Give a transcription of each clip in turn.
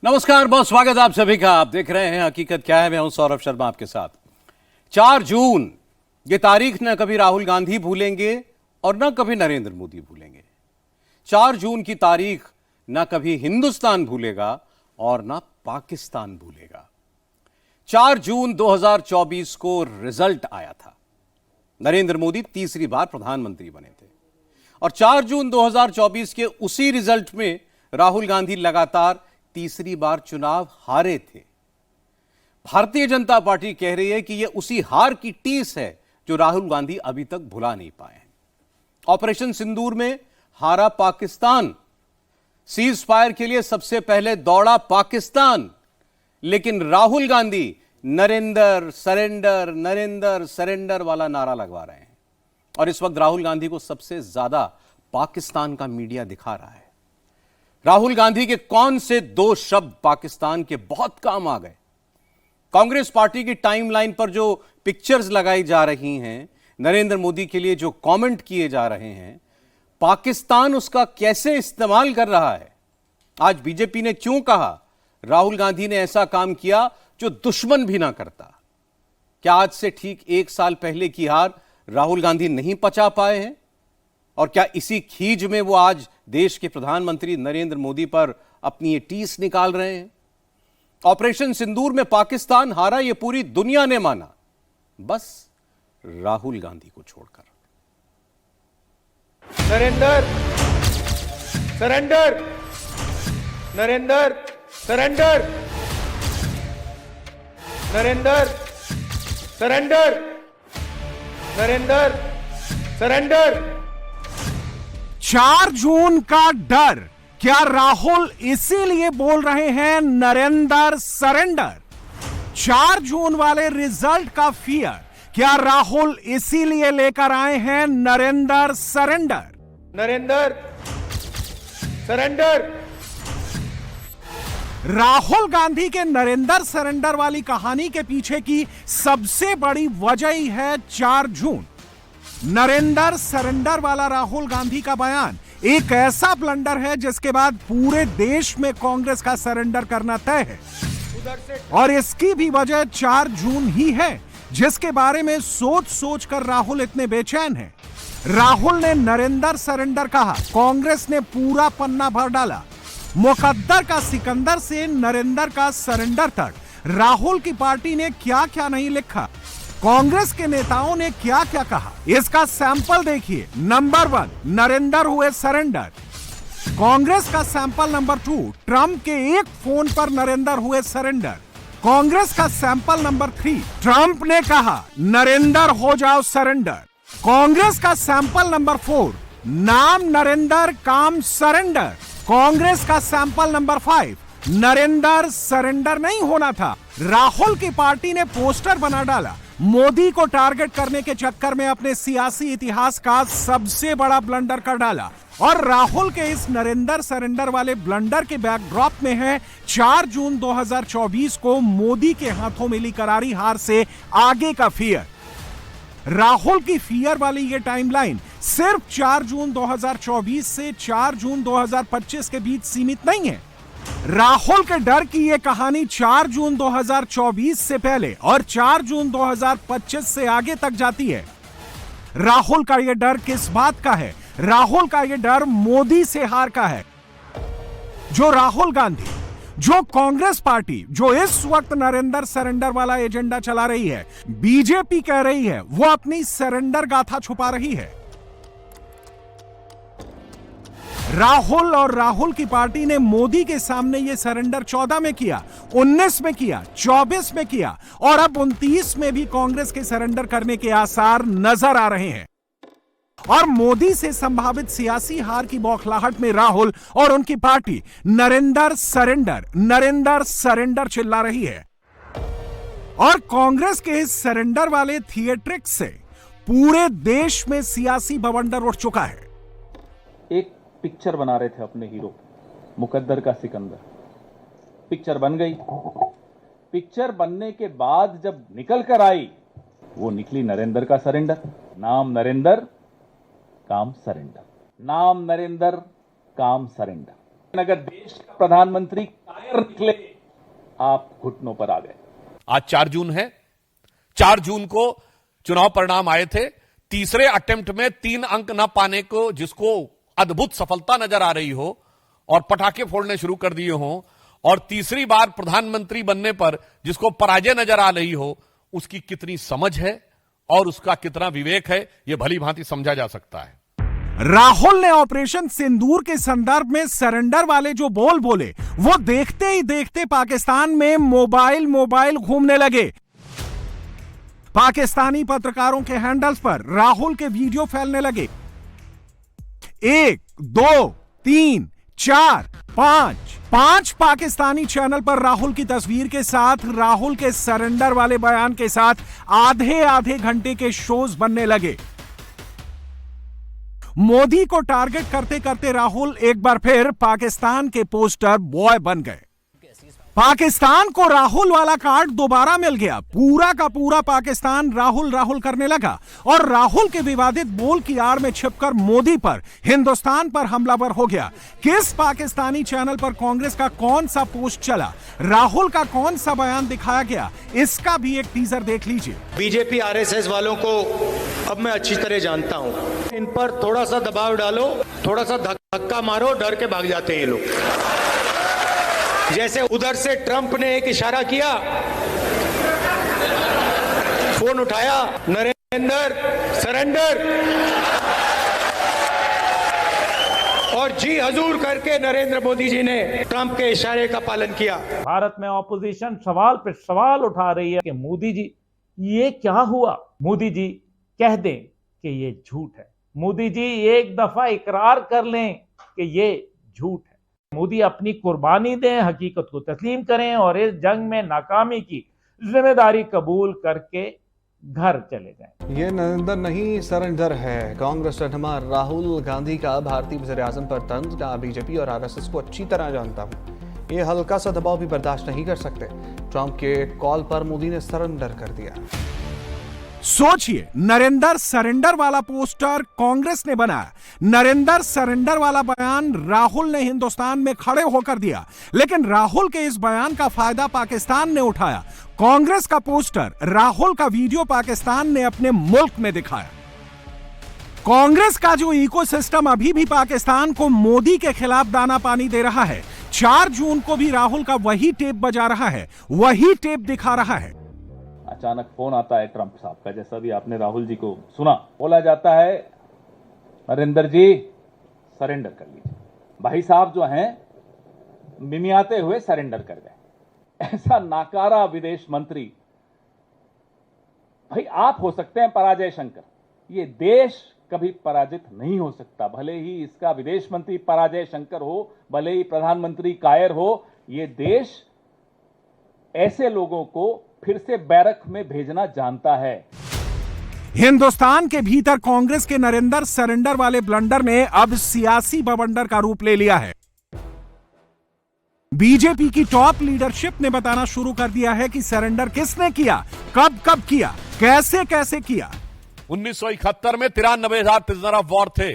नमस्कार, बहुत स्वागत आप सभी का। आप देख रहे हैं हकीकत क्या है। मैं हूं सौरभ शर्मा आपके साथ। 4 जून ये तारीख न कभी राहुल गांधी भूलेंगे और न कभी नरेंद्र मोदी भूलेंगे। 4 जून की तारीख न कभी हिंदुस्तान भूलेगा और न पाकिस्तान भूलेगा। 4 जून 2024 को रिजल्ट आया था। नरेंद्र मोदी तीसरी बार प्रधानमंत्री बने थे और 4 जून 2024 के उसी रिजल्ट में राहुल गांधी लगातार तीसरी बार चुनाव हारे थे। भारतीय जनता पार्टी कह रही है कि यह उसी हार की टीस है जो राहुल गांधी अभी तक भुला नहीं पाए हैं। ऑपरेशन सिंदूर में हारा पाकिस्तान, सीज फायर के लिए सबसे पहले दौड़ा पाकिस्तान, लेकिन राहुल गांधी नरेंद्र सरेंडर वाला नारा लगवा रहे हैं। और इस वक्त राहुल गांधी को सबसे ज्यादा पाकिस्तान का मीडिया दिखा रहा है। राहुल गांधी के कौन से 2 शब्द पाकिस्तान के बहुत काम आ गए। कांग्रेस पार्टी की टाइमलाइन पर जो पिक्चर्स लगाई जा रही हैं, नरेंद्र मोदी के लिए जो कमेंट किए जा रहे हैं, पाकिस्तान उसका कैसे इस्तेमाल कर रहा है। आज बीजेपी ने क्यों कहा राहुल गांधी ने ऐसा काम किया जो दुश्मन भी ना करता। क्या आज से ठीक 1 साल पहले की हार राहुल गांधी नहीं पचा पाए हैं? और क्या इसी खीज में वो आज देश के प्रधानमंत्री नरेंद्र मोदी पर अपनी ये टीस निकाल रहे हैं? ऑपरेशन सिंदूर में पाकिस्तान हारा ये पूरी दुनिया ने माना, बस राहुल गांधी को छोड़कर। Narendra surrender, Narendra surrender, Narendra surrender, Narendra surrender. 4 जून का डर, क्या राहुल इसीलिए बोल रहे हैं नरेंद्र सरेंडर? 4 जून वाले रिजल्ट का फियर, क्या राहुल इसीलिए लेकर आए हैं नरेंद्र सरेंडर? नरेंद्र सरेंडर। राहुल गांधी के नरेंद्र सरेंडर वाली कहानी के पीछे की सबसे बड़ी वजह ही है 4 जून। नरेंद्र सरेंडर वाला राहुल गांधी का बयान एक ऐसा ब्लंडर है जिसके बाद पूरे देश में कांग्रेस का सरेंडर करना तय है। और इसकी भी वजह 4 जून ही है, जिसके बारे में सोच सोच कर राहुल इतने बेचैन हैं। राहुल ने नरेंद्र सरेंडर कहा, कांग्रेस ने पूरा पन्ना भर डाला। मुकद्दर का सिकंदर से नरेंद्र का सरेंडर तक राहुल की पार्टी ने क्या क्या नहीं लिखा, कांग्रेस के नेताओं ने क्या क्या कहा, इसका सैंपल देखिए। नंबर 1, नरेंद्र हुए सरेंडर। कांग्रेस का सैंपल नंबर 2, ट्रंप के एक फोन पर नरेंद्र हुए सरेंडर। कांग्रेस का सैंपल नंबर 3, ट्रंप ने कहा नरेंद्र हो जाओ सरेंडर। कांग्रेस का सैंपल नंबर 4, नाम नरेंद्र काम सरेंडर। कांग्रेस का सैंपल नंबर 5, नरेंद्र सरेंडर नहीं होना था। राहुल की पार्टी ने पोस्टर बना डाला। मोदी को टारगेट करने के चक्कर में अपने सियासी इतिहास का सबसे बड़ा ब्लंडर कर डाला। और राहुल के इस नरेंद्र सरेंडर वाले ब्लंडर के बैकड्रॉप में है 4 जून 2024 को मोदी के हाथों मिली करारी हार से आगे का फियर। राहुल की फियर वाली ये टाइमलाइन सिर्फ 4 जून 2024 से 4 जून 2025 के बीच सीमित नहीं है। राहुल के डर की यह कहानी 4 जून 2024 से पहले और 4 जून 2025 से आगे तक जाती है। राहुल का यह डर किस बात का है? राहुल का यह डर मोदी से हार का है। जो राहुल गांधी, जो कांग्रेस पार्टी जो इस वक्त नरेंद्र सरेंडर वाला एजेंडा चला रही है, बीजेपी कह रही है वो अपनी सरेंडर गाथा छुपा रही है। राहुल और राहुल की पार्टी ने मोदी के सामने यह सरेंडर 14 में किया, 19 में किया, 24 में किया और अब 29 में भी कांग्रेस के सरेंडर करने के आसार नजर आ रहे हैं। और मोदी से संभावित सियासी हार की बौखलाहट में राहुल और उनकी पार्टी नरेंद्र सरेंडर चिल्ला रही है। और कांग्रेस के इस सरेंडर वाले थिएट्रिक्स से पूरे देश में सियासी बवंडर उठ चुका है। एक पिक्चर बना रहे थे अपने हीरो मुकद्दर का सिकंदर। पिक्चर बन गई। पिक्चर बनने के बाद जब निकल कर आई, वो निकली नरेंद्र का सरेंडर। नाम नरेंद्र, काम सरेंडर। नाम नरेंद्र, काम सरेंडर। अगर देश का प्रधानमंत्री कायर निकले आप घुटनों पर आ गए। आज 4 जून है। 4 जून को चुनाव परिणाम आए थे। तीसरे अटेम्प्ट में 3 अंक न पाने को जिसको अद्भुत सफलता नजर आ रही हो और पटाखे फोड़ने शुरू कर दिए हो, और तीसरी बार प्रधानमंत्री बनने पर जिसको पराजय नजर आ रही हो, उसकी कितनी समझ है और उसका कितना विवेक है, यह भली भांति समझा जा सकता है। राहुल ने ऑपरेशन सिंदूर के संदर्भ में सरेंडर वाले जो बोल बोले, वो देखते ही देखते पाकिस्तान में मोबाइल घूमने लगे। पाकिस्तानी पत्रकारों के हैंडल्स पर राहुल के वीडियो फैलने लगे। 1, 2, 3, 4, 5 पाकिस्तानी चैनल पर राहुल की तस्वीर के साथ राहुल के सरेंडर वाले बयान के साथ आधे घंटे के शोज बनने लगे। मोदी को टारगेट करते करते राहुल एक बार फिर पाकिस्तान के पोस्टर बॉय बन गए। पाकिस्तान को राहुल वाला कार्ड दोबारा मिल गया। पूरा का पूरा पाकिस्तान राहुल करने लगा और राहुल के विवादित बोल की आड़ में छिपकर मोदी पर, हिंदुस्तान पर हमलावर हो गया। किस पाकिस्तानी चैनल पर कांग्रेस का कौन सा पोस्ट चला, राहुल का कौन सा बयान दिखाया गया, इसका भी एक टीजर देख लीजिए। बीजेपी आरएसएस वालों को अब मैं अच्छी तरह जानता हूं। इन पर थोड़ा सा दबाव डालो, थोड़ा सा धक्का मारो, डर के भाग जाते हैं ये लोग। जैसे उधर से ट्रंप ने एक इशारा किया, फोन उठाया, नरेंद्र सरेंडर, और जी हजूर करके नरेंद्र मोदी जी ने ट्रंप के इशारे का पालन किया। भारत में ऑपोजिशन सवाल पे सवाल उठा रही है कि मोदी जी ये क्या हुआ। मोदी जी कह दें कि ये झूठ है। मोदी जी एक दफा इकरार कर लें कि ये झूठ है। मोदी अपनी कुर्बानी दें, हकीकत को तस्लीम करें और इस जंग में नाकामी की जिम्मेदारी कबूल करके घर चले जाएं। ये नरेंद्र नहीं सरेंडर है। कांग्रेस रहनुमा राहुल गांधी का भारतीय वज़ीर-ए-आज़म पर तंज का बीजेपी और आरएसएस को अच्छी तरह जानता हूं। ये हल्का सा दबाव भी बर्दाश्त नहीं कर सकते। ट्रंप के कॉल पर मोदी ने सरेंडर कर दिया। सोचिए, नरेंद्र सरेंडर वाला पोस्टर कांग्रेस ने बनाया, नरेंद्र सरेंडर वाला बयान राहुल ने हिंदुस्तान में खड़े होकर दिया, लेकिन राहुल के इस बयान का फायदा पाकिस्तान ने उठाया। कांग्रेस का पोस्टर, राहुल का वीडियो पाकिस्तान ने अपने मुल्क में दिखाया। कांग्रेस का जो इकोसिस्टम अभी भी पाकिस्तान को मोदी के खिलाफ दाना पानी दे रहा है, 4 जून को भी राहुल का वही टेप बजा रहा है, वही टेप दिखा रहा है। अचानक फोन आता है ट्रंप साहब का, जैसा भी आपने राहुल जी को सुना। बोला जाता है, नरेंद्र जी सरेंडर कर लीजिए। भाई साहब जो हैं मिमियाते हुए सरेंडर कर गए। ऐसा नाकारा विदेश मंत्री, भाई आप हो सकते हैं पराजय शंकर, ये देश कभी पराजित नहीं हो सकता। भले ही इसका विदेश मंत्री पराजय शंकर हो, भले ही प्रधानमंत्री कायर हो, ये देश ऐसे लोगों को फिर से बैरक में भेजना जानता है। हिंदुस्तान के भीतर कांग्रेस के नरेंद्र सरेंडर वाले ब्लंडर ने अब सियासी बवंडर का रूप ले लिया है। बीजेपी की टॉप लीडरशिप ने बताना शुरू कर दिया है कि सरेंडर किसने किया, कब किया, कैसे किया। 1971 में 93,000 प्रिजनर ऑफ वॉर थे,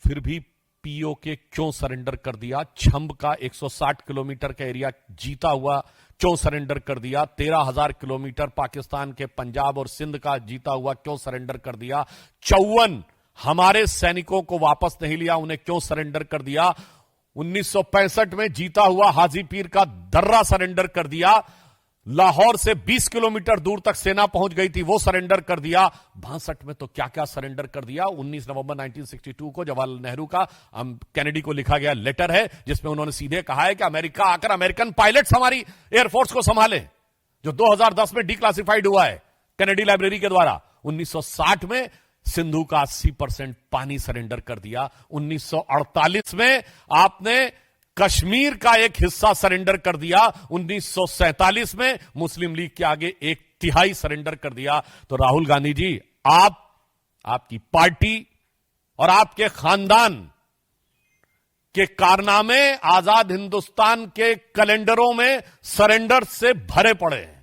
फिर भी पीओके क्यों सरेंडर कर दिया? छंब का 160 किलोमीटर का एरिया जीता हुआ क्यों सरेंडर कर दिया? 13,000 किलोमीटर पाकिस्तान के पंजाब और सिंध का जीता हुआ क्यों सरेंडर कर दिया? 54 हमारे सैनिकों को वापस नहीं लिया, उन्हें क्यों सरेंडर कर दिया? 1965 में जीता हुआ हाजी पीर का दर्रा सरेंडर कर दिया। लाहौर से 20 किलोमीटर दूर तक सेना पहुंच गई थी, वो सरेंडर कर दिया। 62 में तो क्या क्या सरेंडर कर दिया। 19 नवंबर 1962 को जवाहरलाल नेहरू का कैनेडी को लिखा गया लेटर है, जिसमें उन्होंने सीधे कहा है कि अमेरिका आकर अमेरिकन पायलट्स हमारी एयरफोर्स को संभाले, जो 2010 में डिक्लासिफाइड हुआ है कैनेडी लाइब्रेरी के द्वारा। 1960 में सिंधु का 80% पानी सरेंडर कर दिया। 1948 में आपने कश्मीर का एक हिस्सा सरेंडर कर दिया। 1947 में मुस्लिम लीग के आगे 1/3 सरेंडर कर दिया। तो राहुल गांधी जी, आपकी पार्टी और आपके खानदान के कारनामे आजाद हिंदुस्तान के कैलेंडरों में सरेंडर से भरे पड़े हैं।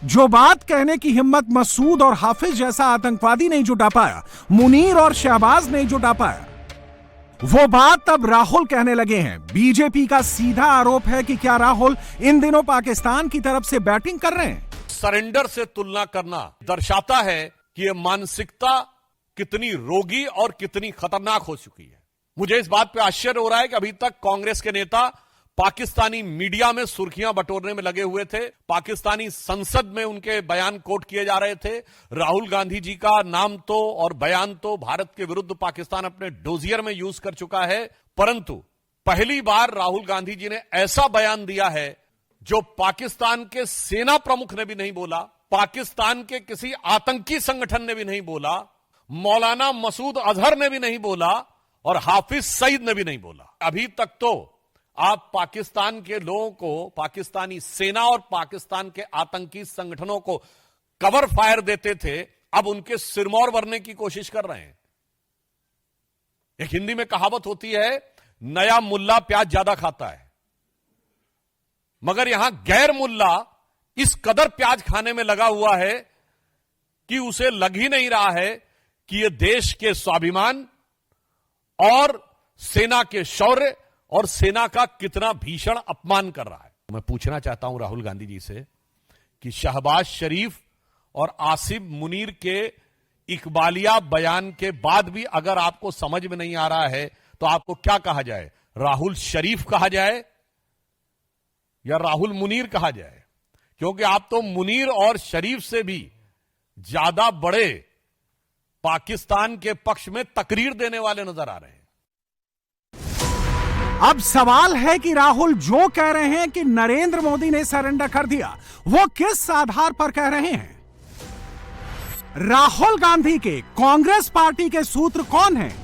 जो बात कहने की हिम्मत मसूद और हाफिज जैसा आतंकवादी नहीं जुटा पाया, मुनीर और शहबाज नहीं जुटा पाया, वो बात तब राहुल कहने लगे हैं। बीजेपी का सीधा आरोप है कि क्या राहुल इन दिनों पाकिस्तान की तरफ से बैटिंग कर रहे हैं। सरेंडर से तुलना करना दर्शाता है कि यह मानसिकता कितनी रोगी और कितनी खतरनाक हो चुकी है। मुझे इस बात पे आश्चर्य हो रहा है कि अभी तक कांग्रेस के नेता पाकिस्तानी मीडिया में सुर्खियां बटोरने में लगे हुए थे, पाकिस्तानी संसद में उनके बयान कोट किए जा रहे थे। राहुल गांधी जी का नाम तो और बयान तो भारत के विरुद्ध पाकिस्तान अपने डोजियर में यूज कर चुका है, परंतु पहली बार राहुल गांधी जी ने ऐसा बयान दिया है जो पाकिस्तान के सेना प्रमुख ने भी नहीं बोला, पाकिस्तान के किसी आतंकी संगठन ने भी नहीं बोला, मौलाना मसूद अजहर ने भी नहीं बोला और हाफिज सईद ने भी नहीं बोला। अभी तक तो आप पाकिस्तान के लोगों को, पाकिस्तानी सेना और पाकिस्तान के आतंकी संगठनों को कवर फायर देते थे, अब उनके सिरमौर भरने की कोशिश कर रहे हैं। एक हिंदी में कहावत होती है, नया मुल्ला प्याज ज्यादा खाता है, मगर यहां गैर मुल्ला इस कदर प्याज खाने में लगा हुआ है कि उसे लग ही नहीं रहा है कि यह देश के स्वाभिमान और सेना के शौर्य और सेना का कितना भीषण अपमान कर रहा है। मैं पूछना चाहता हूं राहुल गांधी जी से कि शहबाज शरीफ और आसिफ मुनीर के इकबालिया बयान के बाद भी अगर आपको समझ में नहीं आ रहा है तो आपको क्या कहा जाए? राहुल शरीफ कहा जाए या राहुल मुनीर कहा जाए? क्योंकि आप तो मुनीर और शरीफ से भी ज्यादा बड़े पाकिस्तान के पक्ष में तकरीर देने वाले नजर आ रहे हैं। अब सवाल है कि राहुल जो कह रहे हैं कि नरेंद्र मोदी ने सरेंडर कर दिया, वो किस आधार पर कह रहे हैं? राहुल गांधी के कांग्रेस पार्टी के सूत्र कौन हैं?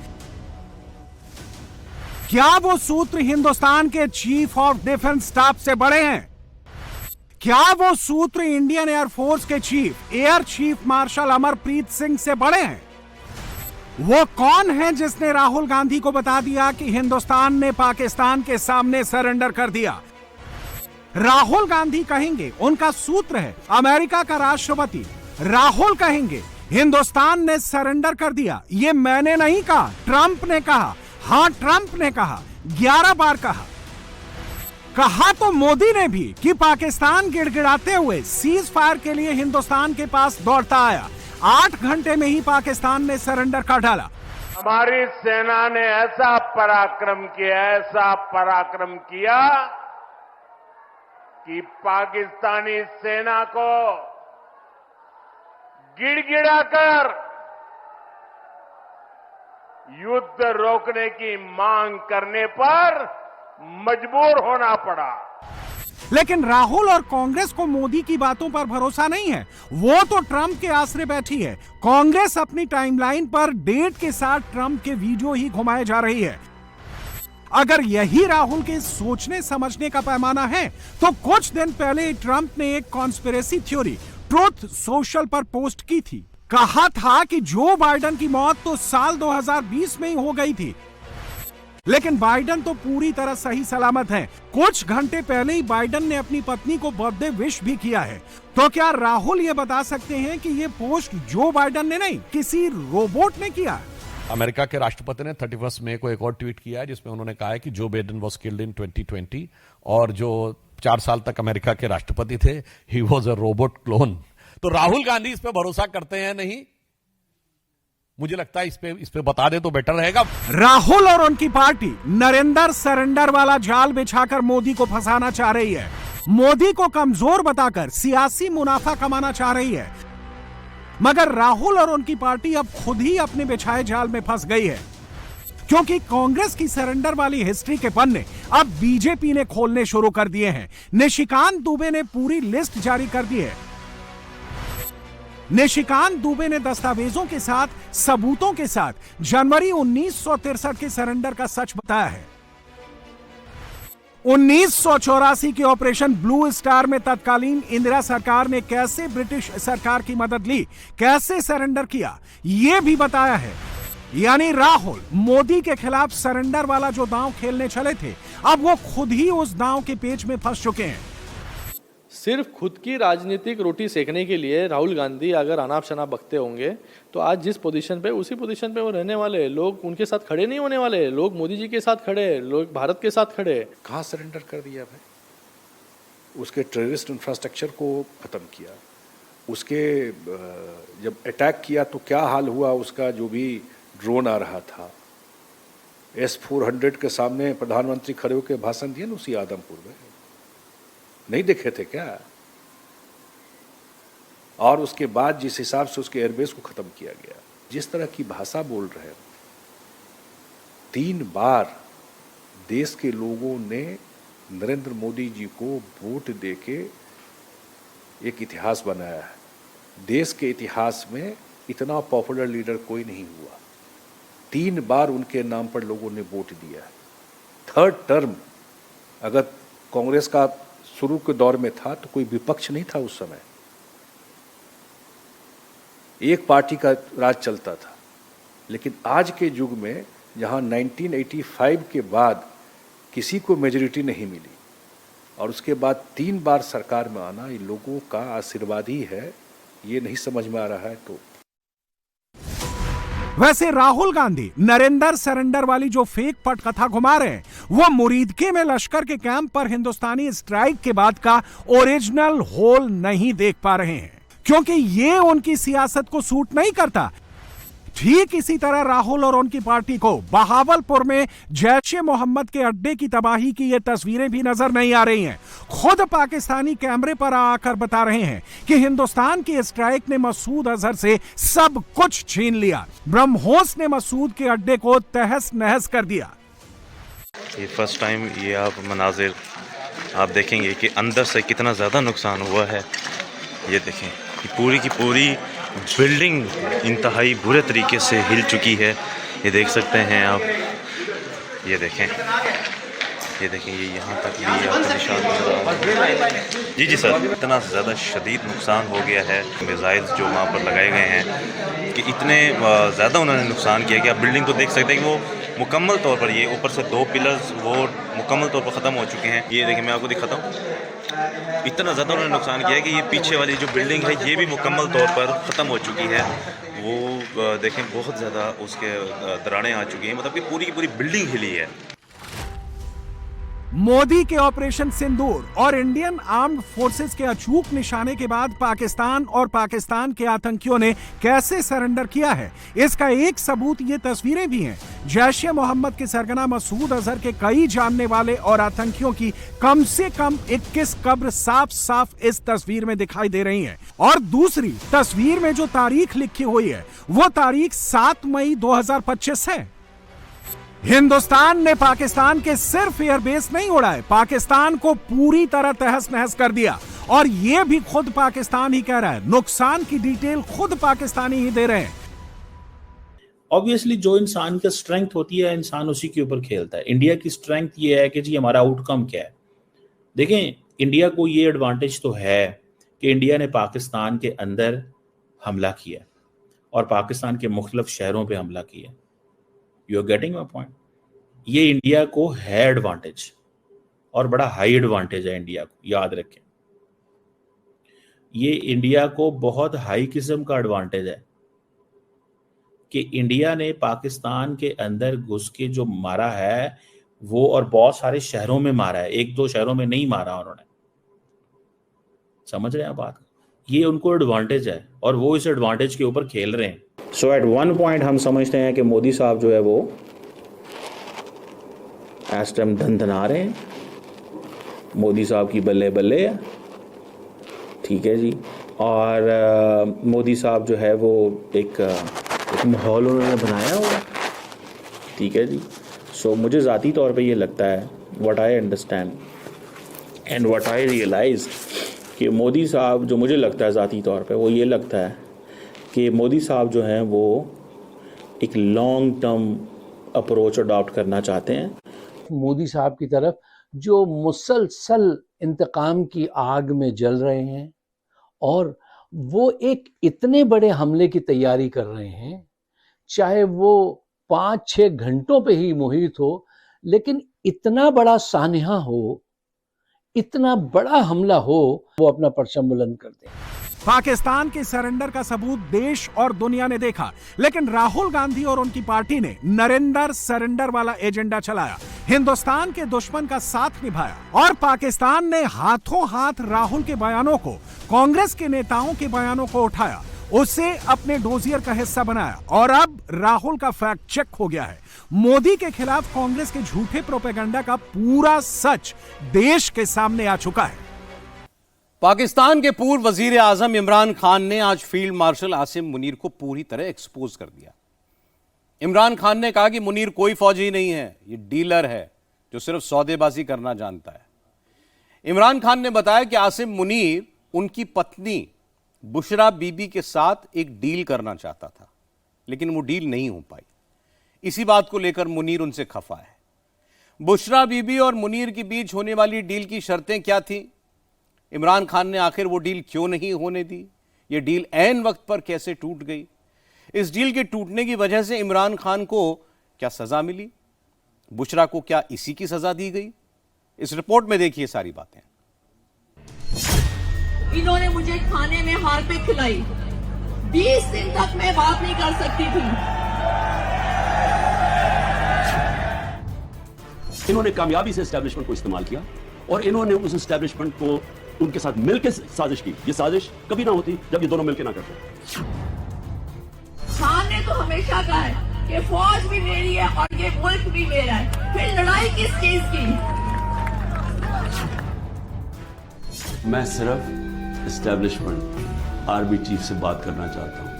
क्या वो सूत्र हिंदुस्तान के चीफ ऑफ डिफेंस स्टाफ से बड़े हैं? क्या वो सूत्र इंडियन एयरफोर्स के chief air chief marshal Amarpreet Singh से बड़े हैं? वो कौन है जिसने राहुल गांधी को बता दिया कि हिंदुस्तान ने पाकिस्तान के सामने सरेंडर कर दिया? राहुल गांधी कहेंगे उनका सूत्र है अमेरिका का राष्ट्रपति। राहुल कहेंगे हिंदुस्तान ने सरेंडर कर दिया। ये मैंने नहीं कहा, ट्रंप ने कहा। हां, ट्रंप ने कहा, 11 बार कहा। कहा तो मोदी ने भी कि पाकिस्तान गिड़गिड़ाते हुए सीज फायर के लिए हिंदुस्तान के पास दौड़ता आया। 8 घंटे में ही पाकिस्तान ने सरेंडर कर डाला। हमारी सेना ने ऐसा पराक्रम किया कि पाकिस्तानी सेना को गिड़गिड़ाकर युद्ध रोकने की मांग करने पर मजबूर होना पड़ा। लेकिन राहुल और कांग्रेस को मोदी की बातों पर भरोसा नहीं है। वो तो ट्रंप के आसरे बैठी है। कांग्रेस अपनी टाइमलाइन पर डेट के साथ ट्रंप के वीडियो ही घुमाए जा रही है। अगर यही राहुल के सोचने समझने का पैमाना है तो कुछ दिन पहले ट्रंप ने एक कॉन्स्पिरेसी थ्योरी ट्रूथ सोशल पर पोस्ट की थी। कहा था कि जो बाइडेन की मौत तो साल 2020 में ही हो गई थी, लेकिन बाइडेन तो पूरी तरह सही सलामत हैं। कुछ घंटे पहले ही बाइडेन ने अपनी पत्नी को बर्थडे विश भी किया है। तो क्या राहुल ये बता सकते हैं कि ये पोस्ट जो बाइडेन ने नहीं, किसी रोबोट ने किया? अमेरिका के राष्ट्रपति ने 31 मई को एक और ट्वीट किया है जिसमें उन्होंने कहा है कि Joe Biden was killed in 2020 और जो 4 साल तक अमेरिका के राष्ट्रपति थे, he was a robot clone. तो राहुल गांधी इस पे भरोसा करते हैं नहीं? मुझे लगता है इस पे बता दे तो बेटर रहेगा। राहुल और उनकी पार्टी नरेंद्र सरेंडर वाला जाल बिछाकर मोदी को फंसाना चाह रही है। मोदी को कमजोर बताकर सियासी मुनाफा कमाना चाह रही है। मगर राहुल और उनकी पार्टी अब खुद ही अपने बिछाए जाल में फंस गई है, क्योंकि कांग्रेस की सरेंडर वाली हिस्ट्री के पन्ने अब बीजेपी ने खोलने शुरू कर दिए हैं। निशिकांत दुबे ने पूरी लिस्ट जारी कर दी है। निशिकांत दुबे ने दस्तावेजों के साथ, सबूतों के साथ जनवरी 1963 के सरेंडर का सच बताया है। 1984 के ऑपरेशन ब्लू स्टार में तत्कालीन इंदिरा सरकार ने कैसे ब्रिटिश सरकार की मदद ली, कैसे सरेंडर किया, यह भी बताया है। यानी राहुल मोदी के खिलाफ सरेंडर वाला जो दांव खेलने चले थे, अब वो खुद ही उस दांव के पेच में फंस चुके हैं। सिर्फ खुद की राजनीतिक रोटी सेकने के लिए राहुल गांधी अगर अनाप शनाप बकते होंगे तो आज जिस पोजीशन पे उसी पोजीशन पे वो रहने वाले हैं। लोग उनके साथ खड़े नहीं होने वाले, लोग मोदी जी के साथ खड़े, लोग भारत के साथ खड़े। कहाँ सरेंडर कर दिया भाई? उसके टेररिस्ट इंफ्रास्ट्रक्चर को ख़त्म किया, उसके जब अटैक किया तो क्या हाल हुआ उसका, जो भी ड्रोन आ रहा था। S-400 के सामने प्रधानमंत्री खड़े होकर भाषण दिए ना उसी आदमपुर में, नहीं देखे थे क्या? और उसके बाद जिस हिसाब से उसके एयरबेस को ख़त्म किया गया, जिस तरह की भाषा बोल रहे हैं, 3 बार देश के लोगों ने नरेंद्र मोदी जी को वोट देके एक इतिहास बनाया है। देश के इतिहास में इतना पॉपुलर लीडर कोई नहीं हुआ। 3 बार उनके नाम पर लोगों ने वोट दिया है। 3rd टर्म अगर कांग्रेस का शुरू के दौर में था तो कोई विपक्ष नहीं था उस समय, एक पार्टी का राज चलता था। लेकिन आज के युग में जहां 1985 के बाद किसी को मेजॉरिटी नहीं मिली और उसके बाद 3 बार सरकार में आना, ये लोगों का आशीर्वाद ही है। ये नहीं समझ में आ रहा है तो वैसे राहुल गांधी नरेंद्र सरेंडर वाली जो फेक पटकथा घुमा रहे हैं, वो मुरीदके में लश्कर के कैंप पर हिंदुस्तानी स्ट्राइक के बाद का ओरिजिनल होल नहीं देख पा रहे हैं, क्योंकि ये उनकी सियासत को सूट नहीं करता। ठीक इसी तरह राहुल और उनकी पार्टी को बहावलपुर में जैश-ए-मोहम्मद के अड्डे की तबाही की ये तस्वीरें भी नजर नहीं आ रही हैं। खुद पाकिस्तानी कैमरे पर आकर बता रहे हैं कि हिंदुस्तान की स्ट्राइक ने मसूद अजहर से सब कुछ छीन लिया। ब्रह्मोस ने मसूद के अड्डे को तहस नहस कर दिया। ये फर्स्ट टाइम ये आप मनाजिर आप देखेंगे कि अंदर से कितना ज़्यादा नुकसान हुआ है। ये देखें कि पूरी की पूरी बिल्डिंग इंतहाई बुरे तरीके से हिल चुकी है। ये देख सकते हैं आप, ये देखें, ये यहाँ तक भी आपको निशान नजर आ रहा है। जी सर, इतना ज़्यादा शदीद नुकसान हो गया है। मिसाइल्स जो वहाँ पर लगाए गए हैं कि इतने ज़्यादा उन्होंने नुकसान किया कि आप बिल्डिंग को देख सकते हैं कि वो मुकम्मल तौर पर, ये ऊपर से 2 पिलर्स वो मुकम्मल तौर पर ख़त्म हो चुके हैं। ये देखिए मैं आपको दिखाता हूँ, इतना ज़्यादा उन्होंने नुकसान किया है कि ये पीछे वाली जो बिल्डिंग है ये भी मुकम्मल तौर पर ख़त्म हो चुकी है। वो देखें बहुत ज़्यादा उसके दरारें आ चुकी हैं, मतलब कि पूरी की पूरी बिल्डिंग हिली है। मोदी के ऑपरेशन सिंदूर और इंडियन आर्म्ड फोर्सेस के अचूक निशाने के बाद पाकिस्तान और पाकिस्तान के आतंकियों ने कैसे सरेंडर किया है, इसका एक सबूत ये तस्वीरें भी हैं। जैश-ए-मोहम्मद के सरगना मसूद अजहर के कई जानने वाले और आतंकियों की कम से कम 21 कब्र साफ साफ इस तस्वीर में दिखाई दे रही हैं। और दूसरी तस्वीर में जो तारीख लिखी हुई है वो तारीख 7 मई 2025 है। हिंदुस्तान ने पाकिस्तान के सिर्फ एयरबेस नहीं उड़ाए, पाकिस्तान को पूरी तरह तहस नहस कर दिया। और यह भी खुद पाकिस्तान ही कह रहा है, नुकसान की डिटेल खुद पाकिस्तानी ही दे रहे हैं। ऑब्वियसली जो इंसान का स्ट्रेंथ होती है, इंसान उसी के ऊपर खेलता है। इंडिया की स्ट्रेंथ ये है कि जी हमारा आउटकम क्या है। देखें, इंडिया को ये एडवांटेज तो है कि इंडिया ने पाकिस्तान के अंदर हमला किया और पाकिस्तान के मुख्तलिफ शहरों पे हमला किया। You are getting my point. ये इंडिया को है एडवांटेज और बड़ा हाई एडवांटेज है इंडिया को, याद रखें। ये इंडिया को बहुत हाई किस्म का एडवांटेज है कि इंडिया ने पाकिस्तान के अंदर घुस के जो मारा है वो, और बहुत सारे शहरों में मारा है, 1-2 शहरों में नहीं मारा उन्होंने। समझ रहे हैं बात? ये उनको एडवांटेज है और वो इस एडवांटेज के ऊपर खेल रहे हैं। सो एट वन पॉइंट हम समझते हैं कि मोदी साहब जो है वो इस टाइम धन-धना रहे हैं। मोदी साहब की बल्ले बल्ले है, ठीक है जी। और मोदी साहब जो है वो एक माहौल उन्होंने बनाया हुआ, ठीक है जी। सो मुझे ज़ाती तौर पे ये लगता है, what I understand and what I realise, कि मोदी साहब जो मुझे लगता है ज़ाती तौर पे वो ये लगता है कि मोदी साहब जो हैं वो एक लॉन्ग टर्म अप्रोच अडॉप्ट करना चाहते हैं। मोदी साहब की तरफ जो मुसलसल इंतकाम की आग में जल रहे हैं और वो एक इतने बड़े हमले की तैयारी कर रहे हैं, चाहे वो 5-6 घंटों पे ही मुहित हो, लेकिन इतना बड़ा सानहा हो, इतना बड़ा हमला हो वो अपना परचम बुलंद कर दें। पाकिस्तान के सरेंडर का सबूत देश और दुनिया ने देखा, लेकिन राहुल गांधी और उनकी पार्टी ने नरेंद्र सरेंडर वाला एजेंडा चलाया, हिंदुस्तान के दुश्मन का साथ निभाया और पाकिस्तान ने हाथों हाथ राहुल के बयानों को, कांग्रेस के नेताओं के बयानों को उठाया, उसे अपने डोजियर का हिस्सा बनाया और अब राहुल का फैक्ट चेक हो गया है। मोदी के खिलाफ कांग्रेस के झूठे प्रोपेगेंडा का पूरा सच देश के सामने आ चुका है। पाकिस्तान के पूर्व वजीर आजम इमरान खान ने आज फील्ड मार्शल आसिम मुनीर को पूरी तरह एक्सपोज कर दिया। इमरान खान ने कहा कि मुनीर कोई फौजी नहीं है, ये डीलर है जो सिर्फ सौदेबाजी करना जानता है। इमरान खान ने बताया कि आसिम मुनीर उनकी पत्नी बुशरा बीबी के साथ एक डील करना चाहता था, लेकिन वो डील नहीं हो पाई। इसी बात को लेकर मुनीर उनसे खफा है। बुशरा बीबी और मुनीर के बीच होने वाली डील की शर्तें क्या थी? इमरान खान ने आखिर वो डील क्यों नहीं होने दी? ये डील ऐन वक्त पर कैसे टूट गई? इस डील के टूटने की वजह से इमरान खान को क्या सजा मिली? बुशरा को क्या इसी की सजा दी गई? इस रिपोर्ट में देखिए सारी बातें। इन्होंने मुझे खाने में हारपिक खिलाई, 20 दिन तक मैं बात नहीं कर सकती थी। इन्होंने कामयाबी से एस्टेब्लिशमेंट को इस्तेमाल किया और इन्होंने उस एस्टेब्लिशमेंट को उनके साथ मिलकर साजिश की। ये साजिश कभी ना होती जब ये दोनों मिलकर ना करते। खान ने तो हमेशा कहा है कि फौज भी मेरी है और ये मुल्क भी मेरा है, फिर लड़ाई किस चीज की? मैं सिर्फ एस्टेब्लिशमेंट आर्मी चीफ से बात करना चाहता हूं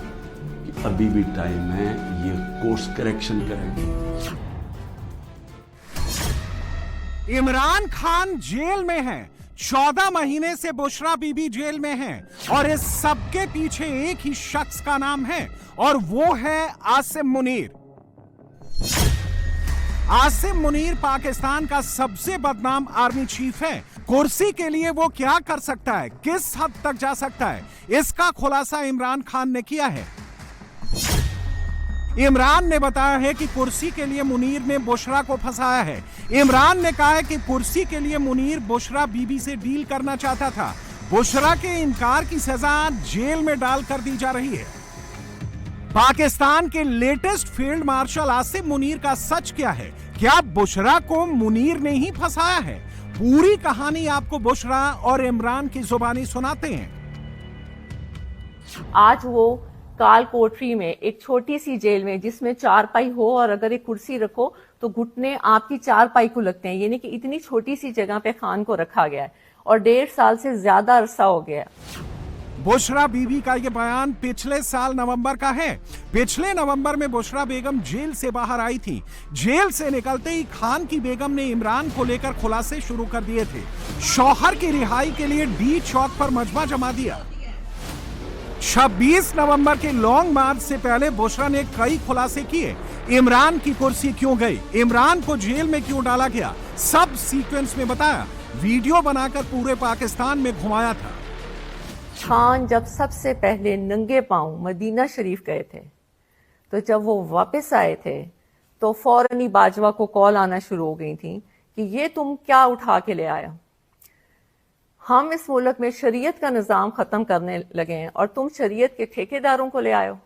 कि अभी भी टाइम है, ये कोर्स करेक्शन करेंगे। इमरान खान जेल में है, 14 महीने से बुशरा बीबी जेल में है और इस सबके पीछे एक ही शख्स का नाम है और वो है आसिम मुनीर। आसिम मुनीर पाकिस्तान का सबसे बदनाम आर्मी चीफ है। कुर्सी के लिए वो क्या कर सकता है, किस हद तक जा सकता है, इसका खुलासा इमरान खान ने किया है। इमरान ने बताया है कि कुर्सी के लिए मुनीर ने बुशरा को फंसाया है। इमरान ने कहा है कि कुर्सी के लिए मुनीर बुशरा बीबी से डील करना चाहता था। बुशरा के इनकार की सजा जेल में डालकर दी जा रही है। पाकिस्तान के latest field marshal Asim Munir का सच क्या है? क्या बुशरा को मुनीर ने ही फंसाया है? पूरी कहानी आपको बुशरा और इमरान की जुबानी सुनाते हैं। आज वो काल कोठरी में एक छोटी सी जेल में जिसमें चारपाई हो और अगर एक कुर्सी रखो तो घुटने आपकी चारपाई को लगते हैं, यानी कि इतनी छोटी सी जगह पे खान को रखा गया है और 1.5 साल से ज्यादा अरसा हो गया। बुशरा बीबी का यह बयान पिछले साल नवंबर का है। पिछले नवंबर में बुशरा बेगम जेल से बाहर आई थी। जेल से निकलते ही खान की बेगम ने इमरान को लेकर खुलासे शुरू कर दिए थे। शौहर की रिहाई के लिए डी चौक पर मजमा जमा दिया। 26 नवंबर के लॉन्ग मार्च से पहले बुशरा ने कई खुलासे किए। इमरान की कुर्सी क्यों गई, इमरान को जेल में क्यों डाला गया, सब सीक्वेंस में बताया। वीडियो बनाकर पूरे पाकिस्तान में घुमाया था। खान जब सबसे पहले नंगे पांव मदीना शरीफ गए थे, तो जब वो वापस आए थे तो फौरन ही बाजवा को कॉल आना शुरू हो गई थी कि ये तुम क्या उठा के ले आया। हम इस मुल्क में शरीयत का निज़ाम ख़त्म करने लगे हैं और तुम शरीयत के ठेकेदारों को ले आए हो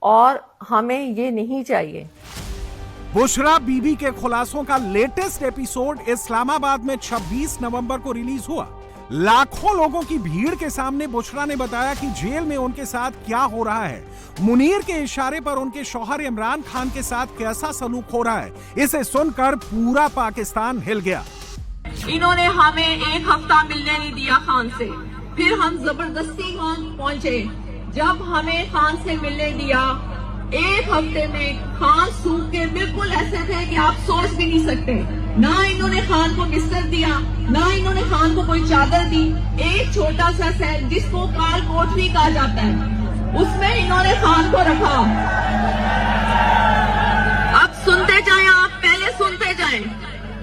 और हमें ये नहीं चाहिए। बुशरा बीबी के खुलासों का लेटेस्ट एपिसोड इस्लामाबाद में 26 नवंबर को रिलीज हुआ। लाखों लोगों की भीड़ के सामने बुशरा ने बताया कि जेल में उनके साथ क्या हो रहा है। मुनीर के इशारे पर उनके शौहर इमरान खान के साथ कैसा सलूक हो रहा है। इसे सुनकर पूरा पाकिस्तान हिल गया। इन्होंने हमें 1 हफ्ता मिलने नहीं दिया खान से, फिर हम जबरदस्ती खान पहुंचे। जब हमें खान से मिलने दिया, 1 हफ्ते में खान सूख के बिल्कुल ऐसे थे कि आप सोच भी नहीं सकते। ना इन्होंने खान को बिस्तर दिया, ना इन्होंने खान को कोई चादर दी। एक छोटा सा सेल जिसको काल कोठरी कहा जाता है, उसमें इन्होंने खान को रखा। अब सुनते जाएं, आप पहले सुनते जाएं।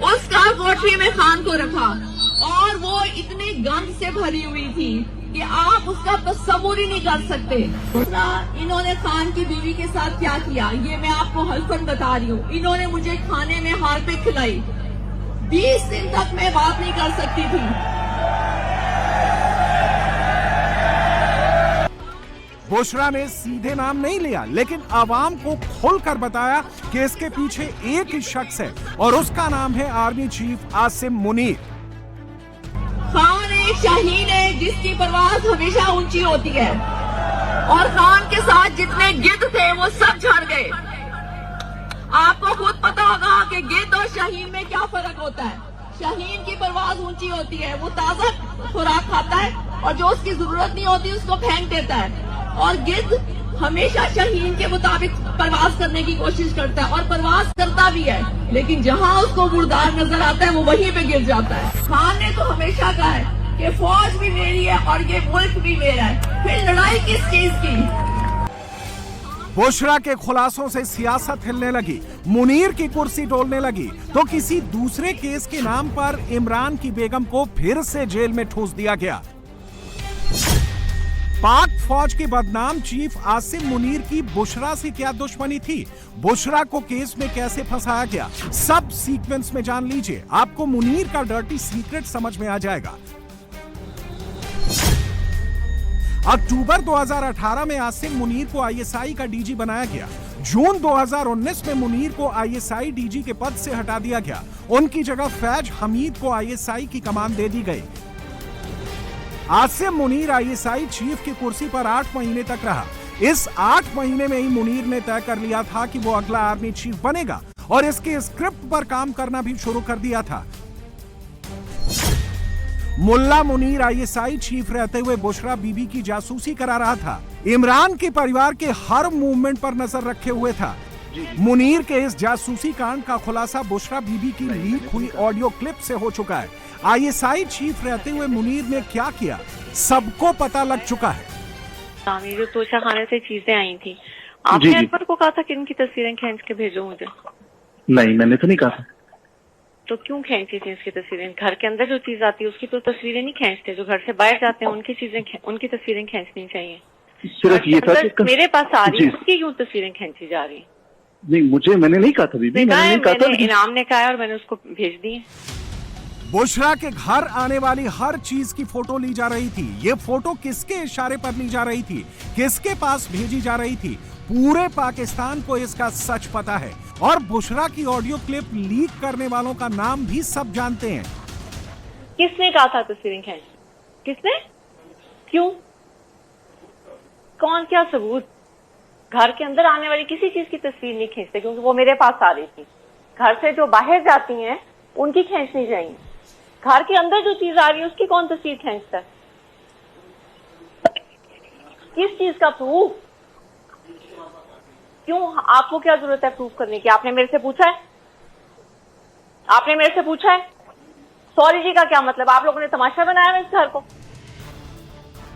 उस काल कोठरी में खान को रखा और वो इतनी गंद से भरी हुई थी कि आप उसका तस्वुर ही नहीं कर सकते। दूसरा, इन्होंने खान की बीवी के साथ क्या किया ये मैं आपको हल्फन बता रही हूँ। इन्होंने मुझे खाने में हारपिक खिलाई, 20 दिन तक मैं बात नहीं कर सकती थी। बुशरा ने सीधे नाम नहीं लिया, लेकिन आवाम को खुलकर बताया कि इसके पीछे एक ही शख्स है और उसका नाम है आर्मी चीफ आसिम मुनीर। खान एक शाहीन है जिसकी परवाज हमेशा ऊंची होती है, और खान के साथ जितने गिद्ध थे वो सब झड़ गए। आपको खुद पता होगा कि गिद्ध और शाहीन में क्या फर्क होता है। शाहीन की परवाज ऊंची होती है, वो ताजा खुराक खाता है और जो उसकी जरूरत नहीं होती उसको फेंक देता है, और गिद्ध हमेशा शाहीन के मुताबिक परवाज करने की कोशिश करता है और परवाज करता भी है, लेकिन जहां उसको मुर्दार नजर आता है वो वहीं पे गिर जाता है। खान ने तो हमेशा कहा है कि फौज भी मेरी है और ये मुल्क भी मेरा है, फिर लड़ाई किस चीज की। बुशरा के खुलासों से सियासत हिलने लगी, मुनीर की कुर्सी डोलने लगी, तो किसी दूसरे केस के नाम पर इमरान की बेगम को फिर से जेल में ठूस दिया गया। पाक फौज के बदनाम चीफ आसिम मुनीर की बुशरा से क्या दुश्मनी थी, बुशरा को केस में कैसे फंसाया गया, सब सीक्वेंस में जान लीजिए, आपको मुनीर का डर्टी सीक्रेट समझ में आ जाएगा। अक्टूबर 2018 में आसिम मुनीर को आईएसआई का डीजी बनाया गया। जून 2019 में मुनीर को आईएसआई डीजी के पद से हटा दिया गया। उनकी जगह फैज हमीद को आईएसआई की कमान दे दी गई। आसिम मुनीर आईएसआई चीफ की कुर्सी पर 8 महीने तक रहा। इस 8 महीने में ही मुनीर ने तय कर लिया था कि वो अगला आर्मी चीफ बनेगा और इसके स्क्रिप्ट पर काम करना भी शुरू कर दिया था। मुल्ला मुनीर आईएसआई चीफ रहते हुए बुशरा बीबी की जासूसी करा रहा था। इमरान के परिवार के हर मूवमेंट पर नजर रखे हुए था। मुनीर के इस जासूसी कांड का खुलासा बुशरा बीबी की लीक हुई ऑडियो क्लिप से हो चुका है। आईएसआई चीफ रहते हुए मुनीर ने क्या किया, सबको पता लग चुका है। ये जो तोशा खाने से चीजें आई थी, आपने अनवर को कहा था कि इनकी तस्वीरें खींच के भेजो मुझे? नहीं, मैंने तो नहीं कहा। तो क्यों खींची थी इसकी तस्वीरें? घर के अंदर जो चीज आती है उसकी तो तस्वीरें नहीं खींचते, जो घर से बाहर जाते हैं उनकी तस्वीरें खींचनी चाहिए। सिर्फ ये था कि मेरे पास आ रही है, उसकी क्यों तस्वीरें खींची जा रही? नहीं, मैंने नहीं कहा था बीबी, मैंने नहीं कहा था। इनाम ने कहा और मैंने उसको भेज दी। बुशरा के घर आने वाली हर चीज की फोटो ली जा रही थी। ये फोटो किसके इशारे पर ली जा रही थी, किसके पास भेजी जा रही थी, पूरे पाकिस्तान को इसका सच पता है। और बुशरा की ऑडियो क्लिप लीक करने वालों का नाम भी सब जानते हैं। किसने कहा था तस्वीरें खींच? किसने? क्यों? कौन? क्या सबूत? घर के अंदर आने वाली किसी चीज की तस्वीर नहीं खींचते, क्योंकि वो मेरे पास आ रही थी। घर से जो बाहर जाती हैं उनकी खींचनी चाहिए। घर के अंदर जो चीज आ रही है उसकी कौन तस्वीर खींचता है? किस चीज का प्रूफ? क्यों? आपको क्या जरूरत है प्रूफ करने की? आपने मेरे से पूछा है? आपने मेरे से पूछा है? सॉरी जी का क्या मतलब? आप लोगों ने तमाशा बनाया है इस घर को।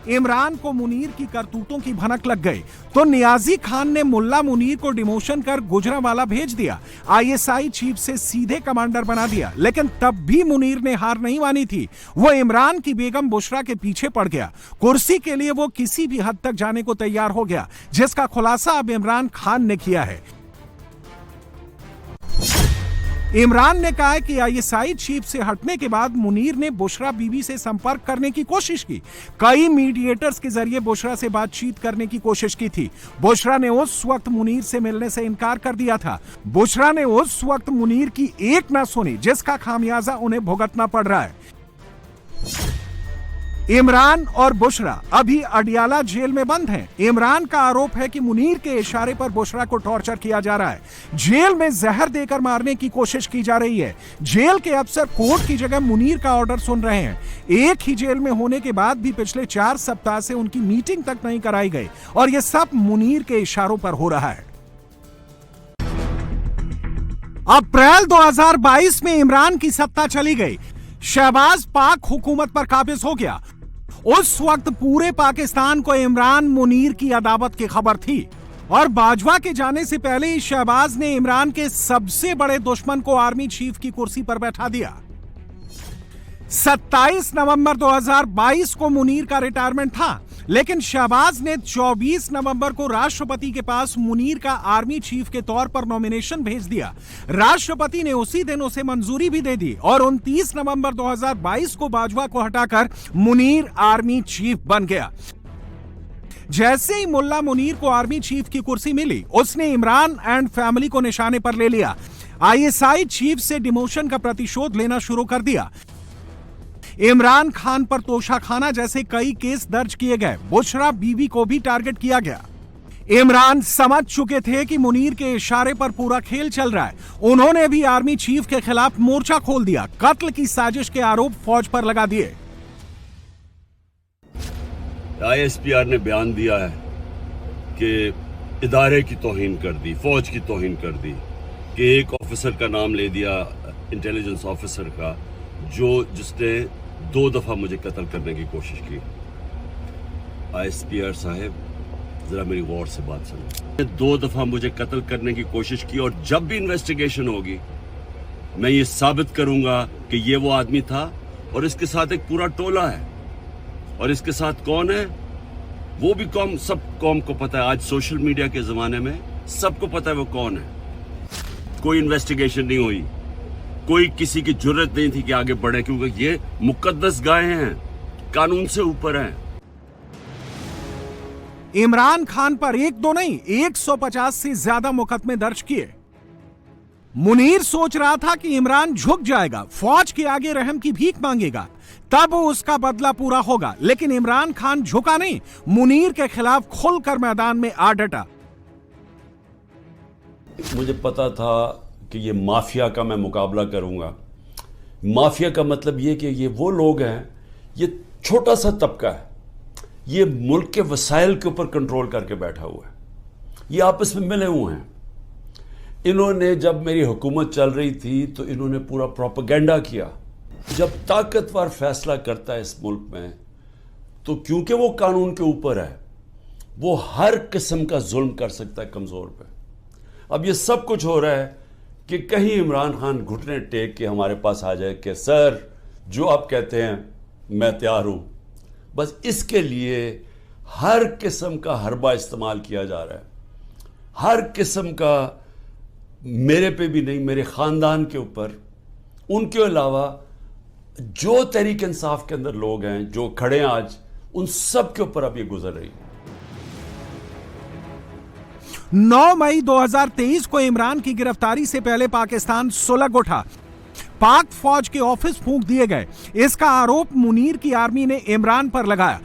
इमरान को मुनीर की करतूतों की भनक लग गई तो नियाजी खान ने मुल्ला मुनीर को डिमोशन कर गुजरांवाला भेज दिया, आईएसआई चीफ से सीधे कमांडर बना दिया। लेकिन तब भी मुनीर ने हार नहीं मानी थी। वो इमरान की बेगम बुशरा के पीछे पड़ गया। कुर्सी के लिए वो किसी भी हद तक जाने को तैयार हो गया, जिसका खुलासा अब इमरान खान ने किया है। इमरान ने कहा है कि आईएसआई चीफ से हटने के बाद मुनीर ने बुशरा बीबी से संपर्क करने की कोशिश की। कई मीडिएटर्स के जरिए बुशरा से बातचीत करने की कोशिश की थी। बुशरा ने उस वक्त मुनीर से मिलने से इनकार कर दिया था। बुशरा ने उस वक्त मुनीर की एक ना सुनी, जिसका खामियाजा उन्हें भुगतना पड़ रहा है। इमरान और बुशरा अभी अडियाला जेल में बंद हैं। इमरान का आरोप है कि मुनीर के इशारे पर बुशरा को टॉर्चर किया जा रहा है। जेल में जहर देकर मारने की कोशिश की जा रही है। जेल के अफसर कोर्ट की जगह मुनीर का ऑर्डर सुन रहे हैं। एक ही जेल में होने के बाद भी पिछले 4 सप्ताह से उनकी मीटिंग तक नहीं कराई गई और यह सब मुनीर के इशारों पर हो रहा है। अप्रैल 2022 में इमरान की सत्ता चली गई। शहबाज पाक हुकूमत पर काबिज हो गया। उस वक्त पूरे पाकिस्तान को इमरान मुनीर की अदावत की खबर थी और बाजवा के जाने से पहले ही शहबाज ने इमरान के सबसे बड़े दुश्मन को आर्मी चीफ की कुर्सी पर बैठा दिया। 27 नवंबर 2022 को मुनीर का रिटायरमेंट था, लेकिन शहबाज ने 24 नवंबर को राष्ट्रपति के पास मुनीर का आर्मी चीफ के तौर पर नॉमिनेशन भेज दिया। राष्ट्रपति ने उसी दिन उसे मंजूरी भी दे दी और 29 नवंबर 2022 को बाजवा को हटाकर मुनीर आर्मी चीफ बन गया। जैसे ही मुल्ला मुनीर को आर्मी चीफ की कुर्सी मिली, उसने इमरान एंड फैमिली को निशाने पर ले लिया। आईएसआई चीफ से डिमोशन का प्रतिशोध लेना शुरू कर दिया। इमरान खान पर तोशाखाना जैसे कई केस दर्ज किए गए। बुशरा बीवी को भी टारगेट किया गया। इमरान समझ चुके थे कि मुनीर के इशारे पर पूरा खेल चल रहा है। उन्होंने भी आर्मी चीफ के खिलाफ मोर्चा खोल दिया। कत्ल की साजिश के आरोप फौज पर लगा दिए। ISPR ने बयान दिया है कि इदारे की तौहीन कर दी, फौज की तौहीन कर दी, कि एक ऑफिसर का नाम ले दिया, इंटेलिजेंस ऑफिसर का, जिसने 2 दफा मुझे कत्ल करने की कोशिश की। ISPR साहब, जरा मेरी गौर से बात सुनो। 2 दफा मुझे कत्ल करने की कोशिश की और जब भी इन्वेस्टिगेशन होगी मैं ये साबित करूंगा कि ये वो आदमी था और इसके साथ एक पूरा टोला है। और इसके साथ कौन है वो भी सब कौम को पता है। आज सोशल मीडिया के जमाने में सबको पता है वो कौन है। कोई इन्वेस्टिगेशन नहीं हुई, कोई किसी की जुर्रत नहीं थी कि आगे बढ़े, क्योंकि ये मुकद्दस गाय हैं, कानून से ऊपर हैं। इमरान खान पर 1-2 नहीं 150 से ज्यादा मुकदमे दर्ज किए। मुनीर सोच रहा था कि इमरान झुक जाएगा, फौज के आगे रहम की भीख मांगेगा, तब उसका बदला पूरा होगा। लेकिन इमरान खान झुका नहीं, मुनीर के खिलाफ खुलकर मैदान में आ डटा। मुझे पता था कि ये माफिया का मैं मुकाबला करूंगा। माफिया का मतलब ये कि ये वो लोग हैं, ये छोटा सा तबका है, ये मुल्क के वसाइल के ऊपर कंट्रोल करके बैठा हुआ है, ये आपस में मिले हुए हैं। इन्होंने जब मेरी हुकूमत चल रही थी तो इन्होंने पूरा प्रोपेगेंडा किया। जब ताकतवर फैसला करता है इस मुल्क में तो क्योंकि वो कानून के ऊपर है, वो हर किस्म का जुल्म कर सकता है कमजोर पे। अब ये सब कुछ हो रहा है कि कहीं इमरान खान घुटने टेक के हमारे पास आ जाए कि सर जो आप कहते हैं मैं तैयार हूं। बस इसके लिए हर किस्म का हरबा इस्तेमाल किया जा रहा है, हर किस्म का, मेरे पे भी नहीं, मेरे खानदान के ऊपर, उनके अलावा जो तहरीक इंसाफ के अंदर लोग हैं जो खड़े हैं आज, उन सब के ऊपर अब ये गुजर रही है। 9 मई 2023 को इमरान की गिरफ्तारी से पहले पाकिस्तान सुलग उठा। पाक फौज के ऑफिस फूंक दिए गए। इसका आरोप मुनीर की आर्मी ने इमरान पर लगाया।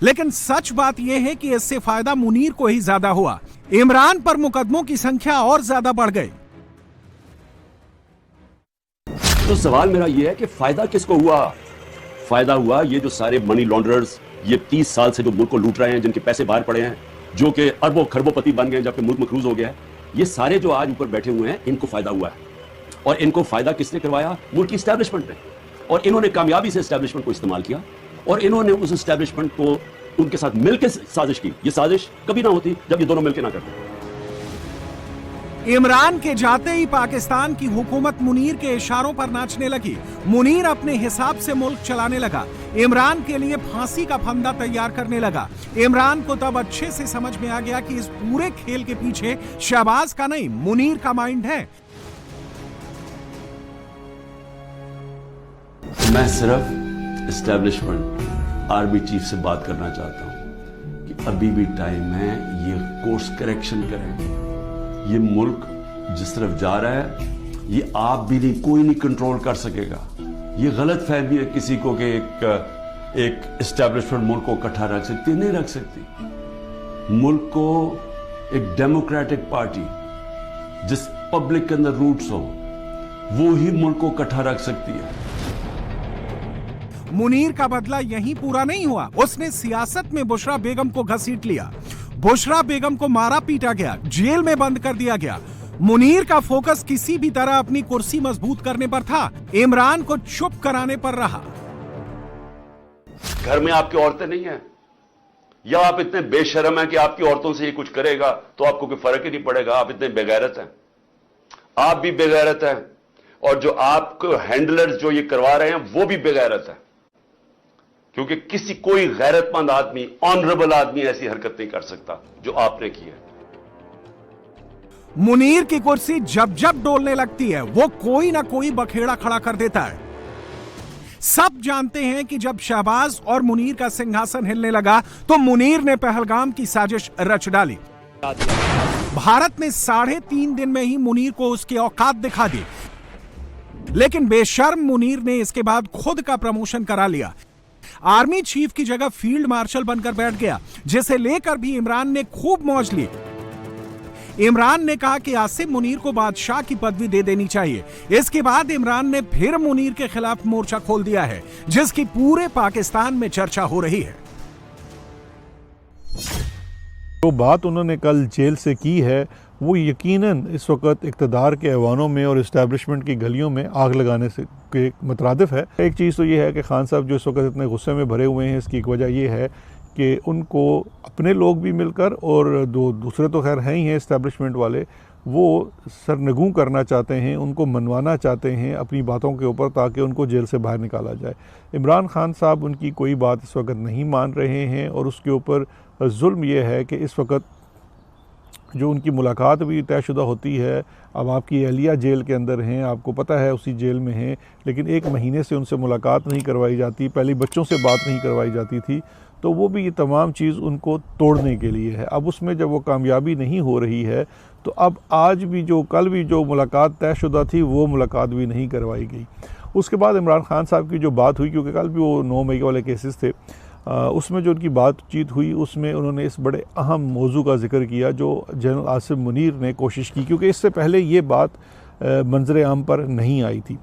लेकिन सच बात यह है कि इससे फायदा मुनीर को ही ज्यादा हुआ। इमरान पर मुकदमों की संख्या और ज्यादा बढ़ गई। तो सवाल मेरा यह है कि फायदा किसको हुआ? फायदा हुआ ये जो सारे मनी लॉन्ड्रर्स, ये 30 साल से जो मुल्क को लूट रहे हैं, जिनके पैसे बाहर पड़े हैं, जो कि अरबों खरबोपति बन गए जबकि मुल्क मखरूज हो गया है, ये सारे जो आज ऊपर बैठे हुए हैं, इनको फायदा हुआ है। और इनको फायदा किसने करवाया? मुल्क की एस्टैब्लिशमेंट ने। और इन्होंने कामयाबी से एस्टैब्लिशमेंट को इस्तेमाल किया और इन्होंने उस एस्टैब्लिशमेंट को उनके साथ मिलकर साजिश की। ये साजिश कभी ना होती जब ये दोनों मिलकर ना करते। इमरान के जाते ही पाकिस्तान की हुकूमत मुनीर के इशारों पर नाचने लगी। मुनीर अपने हिसाब से मुल्क चलाने लगा। इमरान के लिए फांसी का फंदा तैयार करने लगा। इमरान को तब अच्छे से समझ में आ गया कि इस पूरे खेल के पीछे शहबाज का नहीं, मुनीर का माइंड है। मैं सिर्फ एस्टैब्लिशमेंट आर्मी चीफ से बात करना चाहता हूं कि अभी भी टाइम है, ये कोर्स करेक्शन करें। ये मुल्क जिस तरफ जा रहा है, ये आप भी नहीं, कोई नहीं कंट्रोल कर सकेगा। ये गलत फहमी है किसी को कि एक एस्टैब्लिशमेंट मुल्क को इकट्ठा रख सकती, नहीं रख सकती। मुल्क को एक डेमोक्रेटिक पार्टी जिस पब्लिक के अंदर रूट्स हो, वो ही मुल्क को इकट्ठा रख सकती है। मुनीर का बदला यहीं पूरा नहीं हुआ। उसने सियासत में बुशरा बेगम को घसीट लिया। बुशरा बेगम को मारा पीटा गया, जेल में बंद कर दिया गया। मुनीर का फोकस किसी भी तरह अपनी कुर्सी मजबूत करने पर था, इमरान को चुप कराने पर रहा। घर में आपकी औरतें नहीं हैं, या आप इतने बेशर्म हैं कि आपकी औरतों से ये कुछ करेगा तो आपको कोई फर्क ही नहीं पड़ेगा। आप इतने बेगैरत हैं, आप भी बेगैरत हैं, और जो आपको हैंडलर्स जो ये करवा रहे हैं वो भी बेगैरत हैं। क्योंकि कोई गैरतमंद आदमी, ऑनरेबल आदमी ऐसी हरकत नहीं कर सकता जो आपने की है। मुनीर की कुर्सी जब जब डोलने लगती है वो कोई ना कोई बखेड़ा खड़ा कर देता है। सब जानते हैं कि जब शहबाज और मुनीर का सिंहासन हिलने लगा तो मुनीर ने पहलगाम की साजिश रच डाली। भारत ने 3.5 दिन में ही मुनीर को उसकी औकात दिखा दी, लेकिन बेशर्म मुनीर ने इसके बाद खुद का प्रमोशन करा लिया। आर्मी चीफ की जगह फील्ड मार्शल बनकर बैठ गया, जिसे लेकर भी इमरान ने खूब मौज ली। इमरान ने कहा कि आसिम मुनीर को बादशाह की पदवी दे देनी चाहिए। इसके बाद इमरान ने फिर मुनीर के खिलाफ मोर्चा खोल दिया है, जिसकी पूरे पाकिस्तान में चर्चा हो रही है। जो बात उन्होंने कल जेल से की है वो यकीनन इस वक्त इक़्तिदार के ऐवानों में और इस्टेब्लिशमेंट की गलियों में आग लगाने से के मुतरादिफ है। एक चीज़ तो ये है कि खान साहब जो इस वक्त इतने गुस्से में भरे हुए हैं, इसकी एक वजह ये है कि उनको अपने लोग भी मिलकर और दूसरे तो खैर हैं ही हैं इस्टेब्लिशमेंट वाले, वो सरनगू करना चाहते हैं, उनको मनवाना चाहते हैं अपनी बातों के ऊपर, ताकि उनको जेल से बाहर निकाला जाए। इमरान खान साहब उनकी कोई बात इस वक्त नहीं मान रहे हैं और उसके ऊपर जुल्म यह है कि इस वक्त जो उनकी मुलाकात भी तयशुदा होती है, अब आपकी अहलिया जेल के अंदर हैं, आपको पता है उसी जेल में हैं, लेकिन 1 महीने से उनसे मुलाकात नहीं करवाई जाती, पहले बच्चों से बात नहीं करवाई जाती थी, तो वो भी ये तमाम चीज़ उनको तोड़ने के लिए है। अब उसमें जब वो कामयाबी नहीं हो रही है तो अब आज भी जो कल भी जो मुलाकात तयशुदा थी वो मुलाकात भी नहीं करवाई गई। उसके बाद इमरान खान साहब की जो बात हुई, क्योंकि कल भी वो 9 मई वाले केसेस थे, उसमें जो उनकी बातचीत हुई उसमें उन्होंने इस बड़े अहम मौजू का जिक्र किया जो जनरल आसिम मुनीर ने कोशिश की, क्योंकि इससे पहले ये बात मंजर आम पर नहीं आई थी।